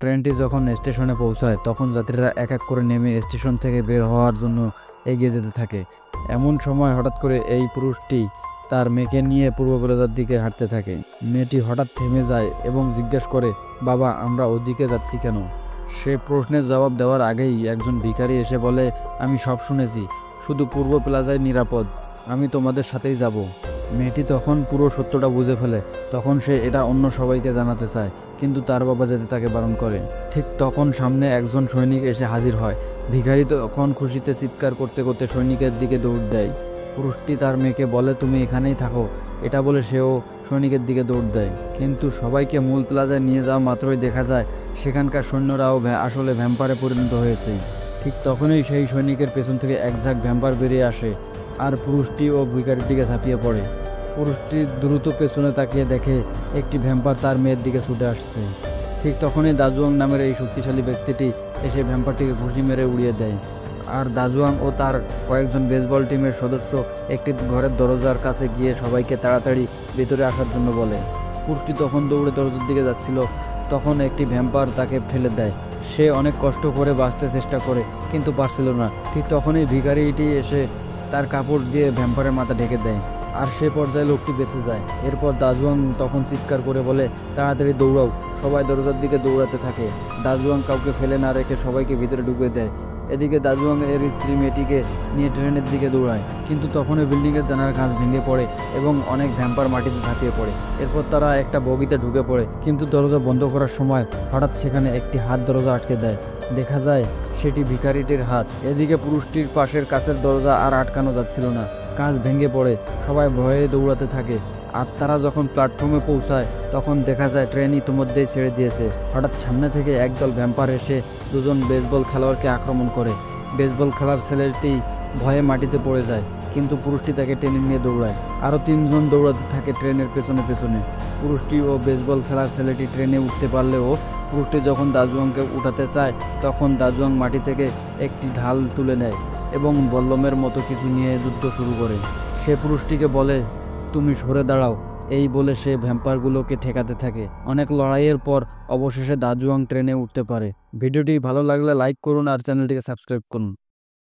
ট্রেনটি যখন স্টেশনে পৌঁছায় তখন যাত্রীরা এক এক করে নেমে স্টেশন থেকে বের হওয়ার জন্য এগিয়ে যেতে থাকে। এমন সময় হঠাৎ করে এই পুরুষটি তার মেয়েকে নিয়ে পূর্ব প্লাজার দিকে হাঁটতে থাকে। মেয়েটি হঠাৎ থেমে যায় এবং জিজ্ঞেস করে, বাবা, আমরা ওদিকে যাচ্ছি কেন? সে প্রশ্নের জবাব দেওয়ার আগেই একজন ভিখারি এসে বলে, আমি সব শুনেছি, শুধু পূর্ব প্লাজায় নিরাপদ, আমি তোমাদের সাথেই যাব। মেয়েটি তখন পুরো সত্যটা বুঝে ফেলে। তখন সে এটা অন্য সবাইকে জানাতে চায়, কিন্তু তার বাবা যেতে তাকে বারণ করে। ঠিক তখন সামনে একজন সৈনিক এসে হাজির হয়। ভিখারি তখন খুশিতে চিৎকার করতে করতে সৈনিকের দিকে দৌড় দেয়। পুরুষটি তার মেয়েকে বলে, তুমি এখানেই থাকো। এটা বলে সেও সৈনিকের দিকে দৌড় দেয়। কিন্তু সবাইকে মূল প্লাজায় নিয়ে যাওয়া মাত্রই দেখা যায় সেখানকার সৈন্যরাও আসলে ভ্যাম্পারে পরিণত হয়েছে। ঠিক তখনই সেই সৈনিকের পেছন থেকে এক ঝাঁক ভ্যাম্পার বেরিয়ে আসে আর পুরুষটি ও ভিখারির দিকে ঝাঁপিয়ে পড়ে। পুরুষটি দ্রুত পেছনে তাকিয়ে দেখে একটি ভ্যাম্পার তার মেয়ের দিকে ছুটে আসছে। ঠিক তখনই দাজুয়াং নামের এই শক্তিশালী ব্যক্তিটি এসে ভ্যাম্পারটিকে ঘুষি মেরে উড়িয়ে দেয়। আর দাজুয়াং ও তার কয়েকজন বেসবল টিমের সদস্য একটি ঘরের দরজার কাছে গিয়ে সবাইকে তাড়াতাড়ি ভেতরে আসার জন্য বলে। পুরুষটি তখন দৌড়ে দরজার দিকে যাচ্ছিল, তখন একটি ভ্যাম্পার তাকে ফেলে দেয়। সে অনেক কষ্ট করে বাঁচতে চেষ্টা করে, কিন্তু পারছিল না। ঠিক তখনই ভিখারিটি এসে তার কাপড় দিয়ে ভ্যাম্পারের মাথা ঢেকে দেয়, আর সে পর্যায়ে লোকটি বেঁচে যায়। এরপর দাজুয়াং তখন চিৎকার করে বলে, তাড়াতাড়ি দৌড়াও। সবাই দরজার দিকে দৌড়াতে থাকে। দাজুয়াং কাউকে ফেলে না রেখে সবাইকে ভিতরে ঢুকে দেয়। এদিকে দাজুয়াং এর স্ত্রী মেয়েটিকে নিয়ে ট্রেনের দিকে দৌড়ায়, কিন্তু তখনই বিল্ডিংয়ের জানালার কাঁচ ভেঙে পড়ে এবং অনেক ভ্যাম্পার মাটিতে ঝাঁপিয়ে পড়ে। এরপর তারা একটা বগিতে ঢুকে পড়ে, কিন্তু দরজা বন্ধ করার সময় হঠাৎ সেখানে একটি হাত দরজা আটকে দেয়। দেখা যায় সেটি ভিখারিটির হাত। এদিকে পুরুষটির পাশের কাছের দরজা আর আটকানো যাচ্ছিল না, কাঁচ ভেঙে পড়ে। সবাই ভয়ে দৌড়াতে থাকে। আর তারা যখন প্ল্যাটফর্মে পৌঁছায় তখন দেখা যায় ট্রেন ইতিমধ্যেই ছেড়ে দিয়েছে। হঠাৎ সামনে থেকে একদল ভ্যাম্পার এসে দুজন বেসবল খেলোয়াড়কে আক্রমণ করে। বেসবল খেলার ছেলেটি ভয়ে মাটিতে পড়ে যায়, কিন্তু পুরুষটি তাকে টেনে নিয়ে দৌড়ায়। আরও তিনজন দৌড়াতে থাকে ট্রেনের পেছনে পেছনে। পুরুষটি ও বেসবল খেলার ছেলেটি ট্রেনে উঠতে পারলেও পুরুষটি যখন দাজুয়াংকে উঠাতে চায় তখন দাজুয়াং মাটি থেকে একটি ঢাল তুলে নেয় এবং বল্লমের মতো কিছু নিয়ে যুদ্ধ শুরু করে। সে পুরুষটিকে বলে, তুমি সরে দাঁড়াও। এই বলে সে ভ্যাম্পারগুলোকে ঠেকাতে থাকে। অনেক লড়াইয়ের পর অবশেষে দাজুয়াং ট্রেনে উঠতে পারে। ভিডিওটি ভালো লাগলে লাইক করুন আর চ্যানেলটিকে সাবস্ক্রাইব করুন।